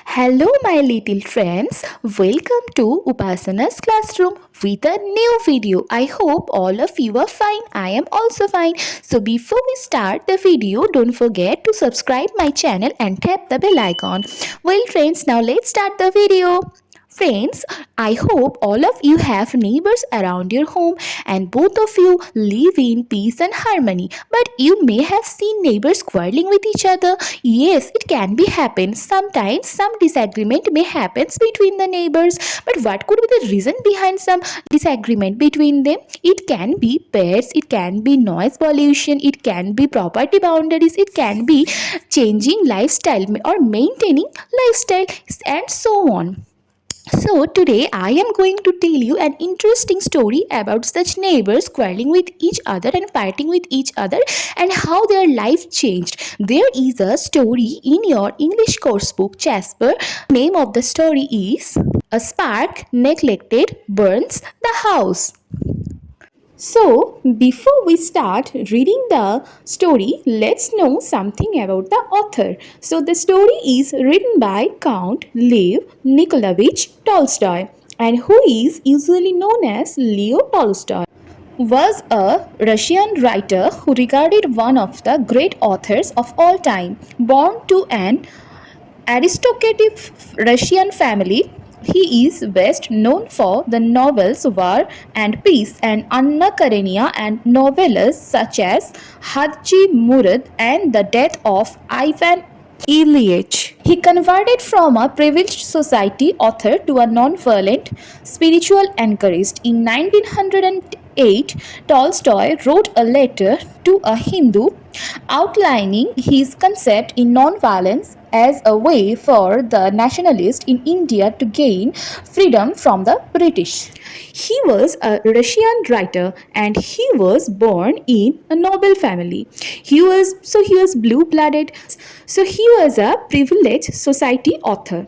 Hello, my little friends. Welcome to Upasana's classroom with a new video. I hope all of you are fine. I am also fine. So, before we start the video, don't forget to subscribe my channel and tap the bell icon. Well, friends, now let's start the video. Friends, I hope all of you have neighbors around your home and both of you live in peace and harmony. But you may have seen neighbors quarreling with each other. Yes, it can be happen. Sometimes some disagreement may happen between the neighbors. But what could be the reason behind some disagreement between them? It can be pets, it can be noise pollution, it can be property boundaries, it can be changing lifestyle or maintaining lifestyle and so on. So, today I am going to tell you an interesting story about such neighbors quarreling with each other and fighting with each other and how their life changed. There is a story in your English course book, Jasper. Name of the story is A Spark Neglected Burns the House. So, before we start reading the story, let's know something about the author. So, the story is written by Count Lev Nickolavich Tolstoy, and who is usually known as Leo Tolstoy. Was a Russian writer who regarded one of the great authors of all time. Born to an aristocratic Russian family, he is best known for the novels War and Peace and Anna Karenina and novellas such as Hadji Murad and The Death of Ivan Ilyich. He converted from a privileged society author to a non-violent spiritual anarchist. In 1908, Tolstoy wrote a letter to a Hindu outlining his concept in non-violence as a way for the nationalists in India to gain freedom from the British. He was a Russian writer and he was born in a noble family. He was blue-blooded. So he was a privileged society author.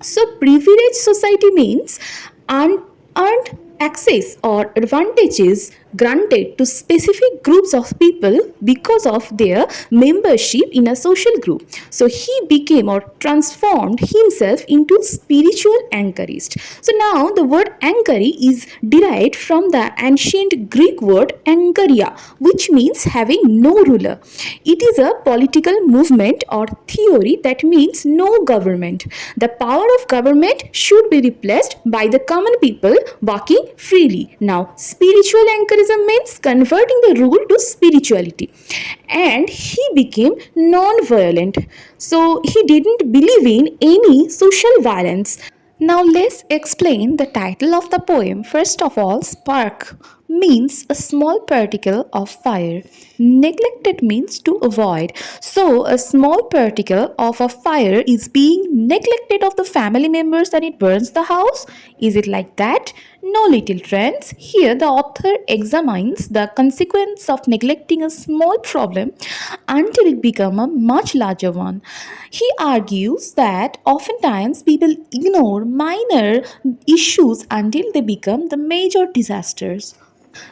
So privileged society means unearned access or advantages granted to specific groups of people because of their membership in a social group. So he became or transformed himself into spiritual anarchist. So now the word anarchy is derived from the ancient Greek word anarchia, which means having no ruler. It is a political movement or theory that means no government. The power of government should be replaced by the common people walking freely. Now, spiritual anarchism means converting the rule to spirituality, and he became non-violent. So he didn't believe in any social violence. Now let's explain the title of the poem. First of all, spark means a small particle of fire. Neglected means to avoid. So a small particle of a fire is being neglected of the family members and it burns the house. Is it like that? No, little friends. Here the author examines the consequence of neglecting a small problem until it becomes a much larger one. He argues that oftentimes people ignore minor issues until they become the major disasters.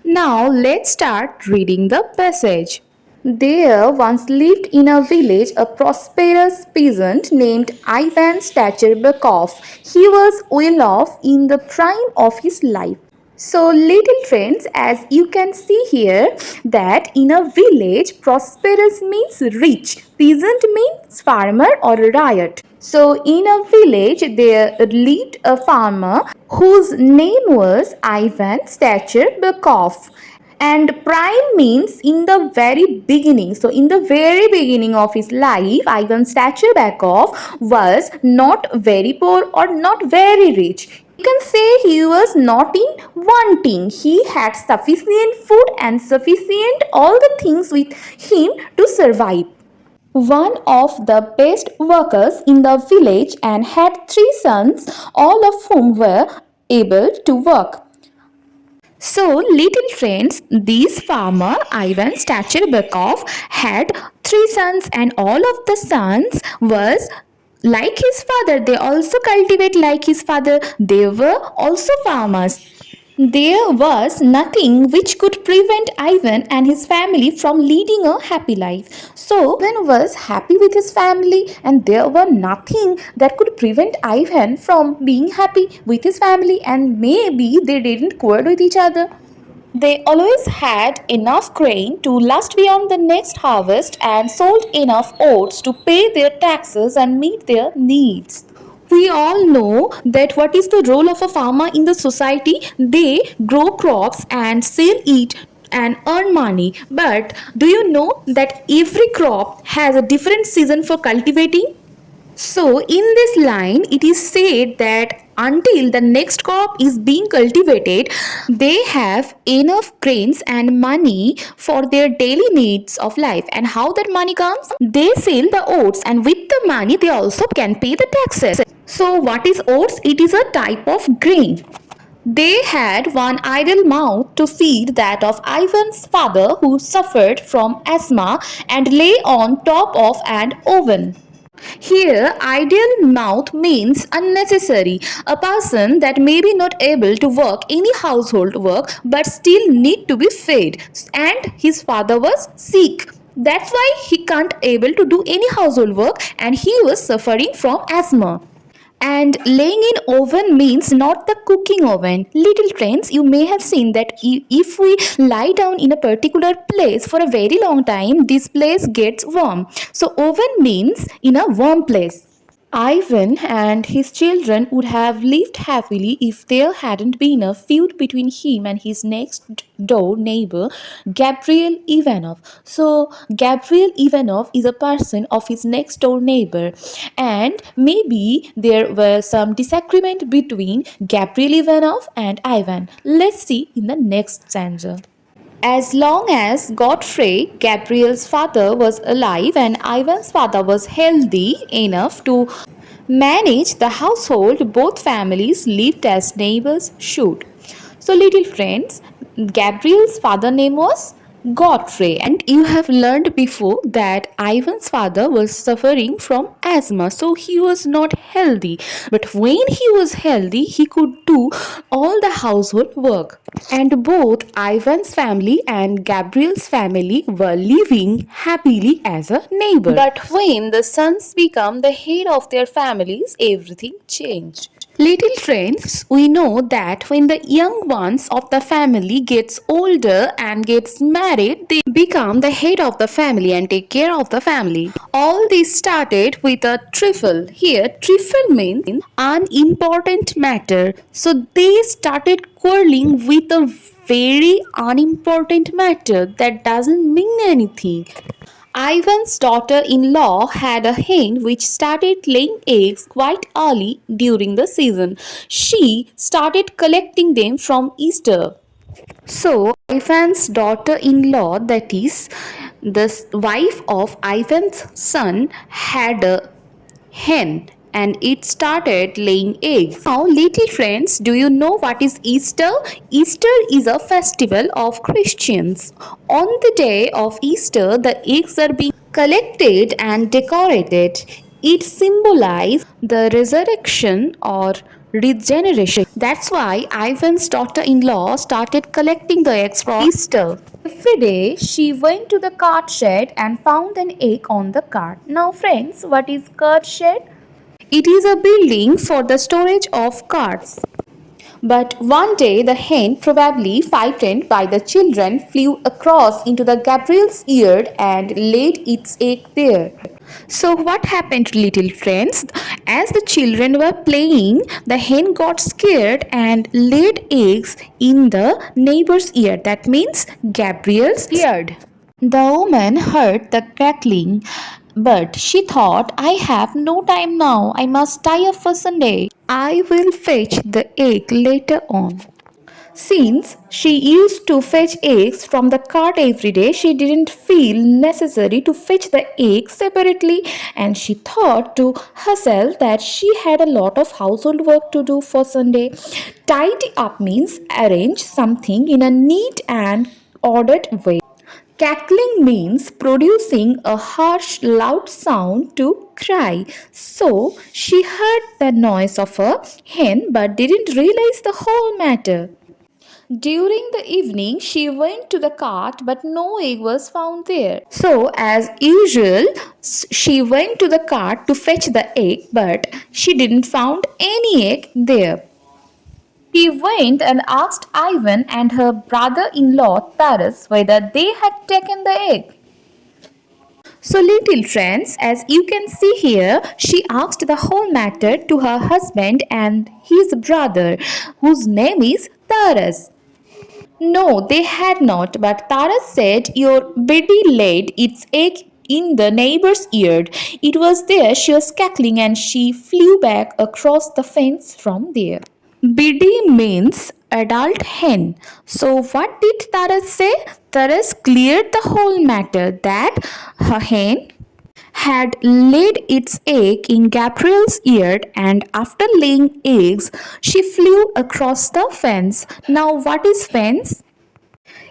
Now let's start reading the passage. There once lived in a village a prosperous peasant named Ivan Stacherbekov. He was well off in the prime of his life. So little friends, as you can see here, that in a village prosperous means rich, peasant means farmer or riot. So in a village there lived a farmer whose name was Ivan Stacherbekov. And prime means in the very beginning. So in the very beginning of his life, Ivan Stacherbekov was not very poor or not very rich. You can say he was not in wanting. He had sufficient food and sufficient all the things with him to survive. One of the best workers in the village and had 3 sons, all of whom were able to work. So, little friends, this farmer Ivan Stacherbekov had 3 sons, and all of the sons was like his father. They also cultivate like his father. They were also farmers. There was nothing which could prevent Ivan and his family from leading a happy life. So, Ivan was happy with his family, and there was nothing that could prevent Ivan from being happy with his family, and maybe they didn't quarrel with each other. They always had enough grain to last beyond the next harvest and sold enough oats to pay their taxes and meet their needs. We all know that what is the role of a farmer in the society. They grow crops and sell it and earn money. But do you know that every crop has a different season for cultivating? So, in this line, it is said that until the next crop is being cultivated, they have enough grains and money for their daily needs of life. And how that money comes? They sell the oats, and with the money, they also can pay the taxes. So, what is oats? It is a type of grain. They had one idle mouth to feed, that of Ivan's father, who suffered from asthma and lay on top of an oven. Here, ideal mouth means unnecessary, a person that may be not able to work any household work but still need to be fed, and his father was sick. That's why he can't able to do any household work, and he was suffering from asthma. And laying in oven means not the cooking oven. Little friends, you may have seen that if we lie down in a particular place for a very long time, this place gets warm. So oven means in a warm place. Ivan and his children would have lived happily if there hadn't been a feud between him and his next door neighbor, Gabriel Ivanov. So, Gabriel Ivanov is a person of his next door neighbor, and maybe there was some disagreement between Gabriel Ivanov and Ivan. Let's see in the next stanza. As long as Godfrey, Gabriel's father, was alive and Ivan's father was healthy enough to manage the household, both families lived as neighbors should. So, little friends, Gabriel's father name was Godfrey, and you have learned before that Ivan's father was suffering from asthma, so he was not healthy. But when he was healthy, he could do all the household work. And both Ivan's family and Gabriel's family were living happily as a neighbor. But when the sons become the head of their families, everything changed. Little friends, we know that when the young ones of the family gets older and gets married, they become the head of the family and take care of the family. All this started with a trifle. Here, trifle means unimportant matter. So they started quarreling with a very unimportant matter that doesn't mean anything. Ivan's daughter-in-law had a hen which started laying eggs quite early during the season. She started collecting them from Easter. So, Ivan's daughter-in-law, that is the wife of Ivan's son, had a hen and it started laying eggs. Now, little friends, do you know what is Easter? Easter is a festival of Christians. On the day of Easter, the eggs are being collected and decorated. It symbolizes the resurrection or regeneration. That's why Ivan's daughter-in-law started collecting the eggs for Easter. Every day she went to the cart shed and found an egg on the cart. Now friends, what is cart shed? It is a building for the storage of carts. But one day the hen, probably frightened by the children, flew across into the Gabriel's ear and laid its egg there. So what happened, little friends? As the children were playing, the hen got scared and laid eggs in the neighbor's ear. That means Gabriel's ear. The woman heard the crackling, but she thought, I have no time now. I must tie up for Sunday. I will fetch the egg later on. Since she used to fetch eggs from the cart every day, she didn't feel necessary to fetch the eggs separately, and she thought to herself that she had a lot of household work to do for Sunday. Tidy up means arrange something in a neat and ordered way. Cackling means producing a harsh, loud sound to cry. So she heard the noise of a hen but didn't realize the whole matter. During the evening, she went to the cart, but no egg was found there. So, as usual, she went to the cart to fetch the egg, but she didn't found any egg there. She went and asked Ivan and her brother-in-law Taras whether they had taken the egg. So, little friends, as you can see here, she asked the whole matter to her husband and his brother, whose name is Taras. No, they had not, but Tara said your biddy laid its egg in the neighbor's yard. It was there she was cackling and she flew back across the fence from there. Biddy means adult hen. So what did Taras say? Taras cleared the whole matter that her hen had laid its egg in Gabriel's yard, and after laying eggs, she flew across the fence. Now, what is fence?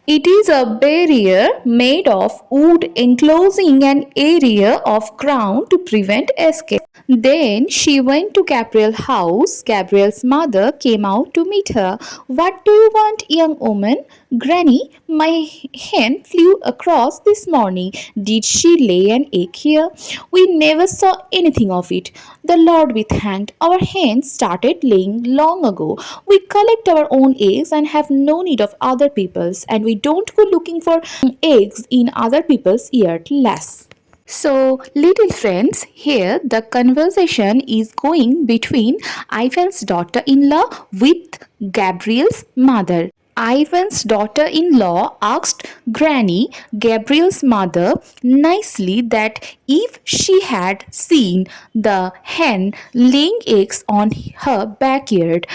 It is a barrier made of wood enclosing an area of ground to prevent escape. Then she went to Gabriel's house. Gabriel's mother came out to meet her. What do you want, young woman? Granny, my hen flew across this morning. Did she lay an egg here? We never saw anything of it. The Lord be thanked. Our hens started laying long ago. We collect our own eggs and have no need of other people's, and we don't go looking for eggs in other people's yard less. So, little friends, here the conversation is going between Ivan's daughter in law with Gabriel's mother. Ivan's daughter in law asked Granny, Gabriel's mother, nicely that if she had seen the hen laying eggs on her backyard.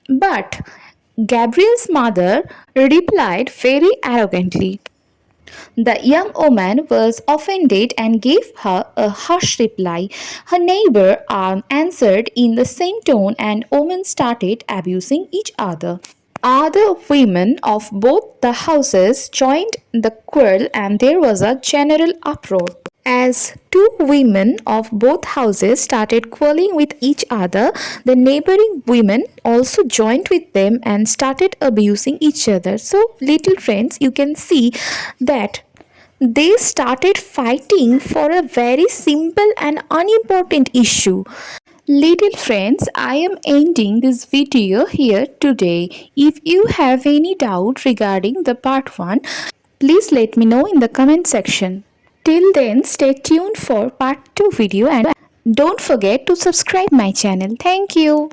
But Gabriel's mother replied very arrogantly. The young woman was offended and gave her a harsh reply. Her neighbor answered in the same tone, and women started abusing each other. Other women of both the houses joined the quarrel, and there was a general uproar. As two women of both houses started quarreling with each other, the neighboring women also joined with them and started abusing each other. So, little friends, you can see that they started fighting for a very simple and unimportant issue. Little friends, I am ending this video here today. If you have any doubt regarding the part 1, please let me know in the comment section. Till then, stay tuned for part 2 video and don't forget to subscribe my channel. Thank you.